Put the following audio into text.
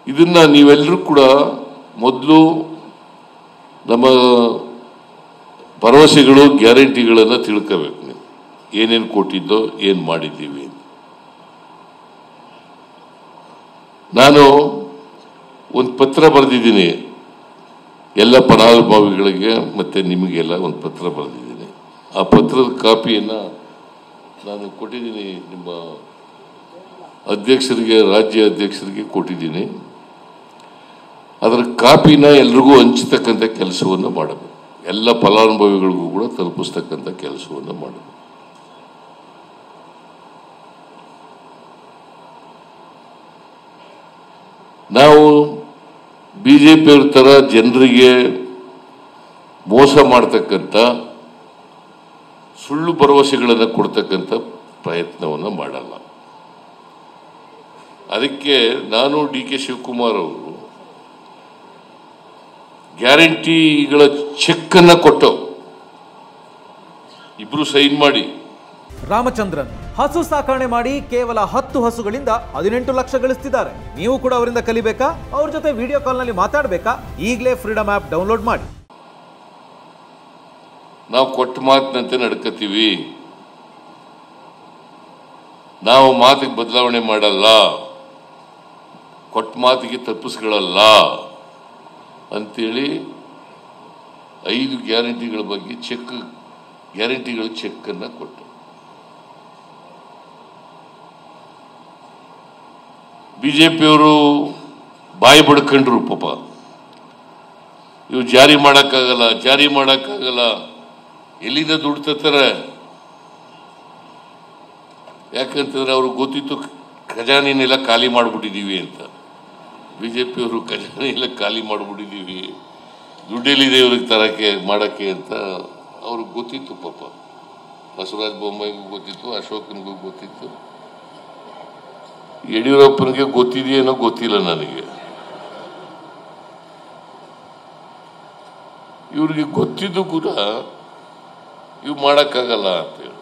ಇದನ್ನ ನೀವೆಲ್ಲರೂ ಕೂಡ ಮೊದಲು ನಮ್ಮ ಭರವಸೆಗಳು ಗ್ಯಾರಂಟಿಗಳನ್ನು ತಿಳ್ಕೋಬೇಕು. ನೀವು ಏನೇನು ಕೊಟ್ಟಿದ್ದೋ ಏನು ಮಾಡಿದ್ದೀವಿ. ನಾನು ಒಂದು ಪತ್ರ ಬರೆದಿದ್ದೀನಿ ಎಲ್ಲ ಫಲಾನುಭವಿಗಳಿಗೆ ಮತ್ತು ನಿಮಗೆಲ್ಲ ಒಂದು ಪತ್ರ ಬರೆದಿದ್ದೀನಿ. ಆ ಪತ್ರದ ಕಾಪಿಯನ್ನು ನಾನು ಕೊಟ್ಟಿದ್ದೀನಿ, ನಿಮ್ಮ ಅಧ್ಯಕ್ಷರಿಗೆ, ರಾಜ್ಯ ಅಧ್ಯಕ್ಷರಿಗೆ ಕೊಟ್ಟಿದ್ದೀನಿ. ಅದರ ಕಾಪಿನ ಎಲ್ರಿಗೂ ಹಂಚತಕ್ಕಂಥ ಕೆಲಸವನ್ನು ಮಾಡಬೇಕು. ಎಲ್ಲ ಫಲಾನುಭವಿಗಳಿಗೂ ಕೂಡ ತಲುಪಿಸ್ತಕ್ಕಂಥ ಕೆಲಸವನ್ನು ಮಾಡಬೇಕು. ನಾವು ಬಿಜೆಪಿಯವ್ರ ಥರ ಜನರಿಗೆ ಮೋಸ ಮಾಡ್ತಕ್ಕಂಥ ಸುಳ್ಳು ಭರವಸೆಗಳನ್ನು ಕೊಡ್ತಕ್ಕಂಥ ಪ್ರಯತ್ನವನ್ನು ಮಾಡಲ್ಲ. ಅದಕ್ಕೆ ನಾನು ಡಿ.ಕೆ. ಶಿವಕುಮಾರ್ ಅವರು ಗ್ಯಾರಂಟಿಗಳ ಚೆಕ್ ಅನ್ನ ಕೊಟ್ಟು ಇಬ್ರು ಸೈನ್ ಮಾಡಿ. ರಾಮಚಂದ್ರನ್ ಹಸು ಸಾಕಣೆ ಮಾಡಿ ಕೇವಲ 10 ಹಸುಗಳಿಂದ 18 ಲಕ್ಷ ಗಳಿಸ್ತಿದ್ದಾರೆ. ನೀವು ಕೂಡ ಅವರಿಂದ ಕಲಿಬೇಕಾ? ಅವ್ರ ಜೊತೆ ವಿಡಿಯೋ ಕಾಲ್ ನಲ್ಲಿ ಮಾತಾಡಬೇಕಾ? ಈಗಲೇ ಫ್ರೀಡಮ್ ಆಪ್ ಡೌನ್ಲೋಡ್ ಮಾಡಿ. ನಾವು ಕೊಟ್ಟ ಮಾತಿನಂತೆ ನಡ್ಕೋತೀವಿ. ನಾವು ಮಾತಿಗೆ ಬದಲಾವಣೆ ಮಾಡಲ್ಲ, ಕೊಟ್ಟ ಮಾತಿಗೆ ತಪ್ಪಿಸ್ಕೊಳ್ಳಲ್ಲ ಅಂತೇಳಿ 5 ಗ್ಯಾರಂಟಿಗಳ ಬಗ್ಗೆ ಗ್ಯಾರಂಟಿಗಳ ಚೆಕ್ ಅನ್ನ ಕೊಟ್ಟು ಬಿಜೆಪಿಯವರು ಬಾಯಿ ಬಡ್ಕೊಂಡ್ರು. ಪಾಪ ಇವು ಜಾರಿ ಮಾಡಕ್ಕಾಗಲ್ಲ, ಎಲ್ಲಿಂದ ದುಡ್ಡು ತರ್ತಾರೆ? ಯಾಕಂತಂದ್ರೆ ಅವ್ರಿಗೆ ಗೊತ್ತಿತ್ತು ಖಜಾನೆನೆಲ್ಲ ಖಾಲಿ ಮಾಡ್ಬಿಟ್ಟಿದೀವಿ ಅಂತ. ಬಿಜೆಪಿಯವರು ಖಜಾನೆ ಎಲ್ಲ ಖಾಲಿ ಮಾಡ್ಬಿಟ್ಟಿದೀವಿ, ದುಡ್ಡೆಲ್ಲಿದೆ ಇವ್ರಿಗೆ ಮಾಡಕ್ಕೆ ಅಂತ ಅವ್ರಿಗೆ ಗೊತ್ತಿತ್ತು. ಪಾಪ ಬಸವರಾಜ ಬೊಮ್ಮಾಯಿಗೂ ಗೊತ್ತಿತ್ತು, ಅಶೋಕನಿಗೂ ಗೊತ್ತಿತ್ತು, ಯಡಿಯೂರಪ್ಪನಿಗೆ ಗೊತ್ತಿದೆಯೇನೋ ಗೊತ್ತಿಲ್ಲ ನನಗೆ. ಇವ್ರಿಗೆ ಗೊತ್ತಿದ್ದು ಕೂಡ ಇವು ಮಾಡಕ್ಕಾಗಲ್ಲ ಅಂತೇಳಿ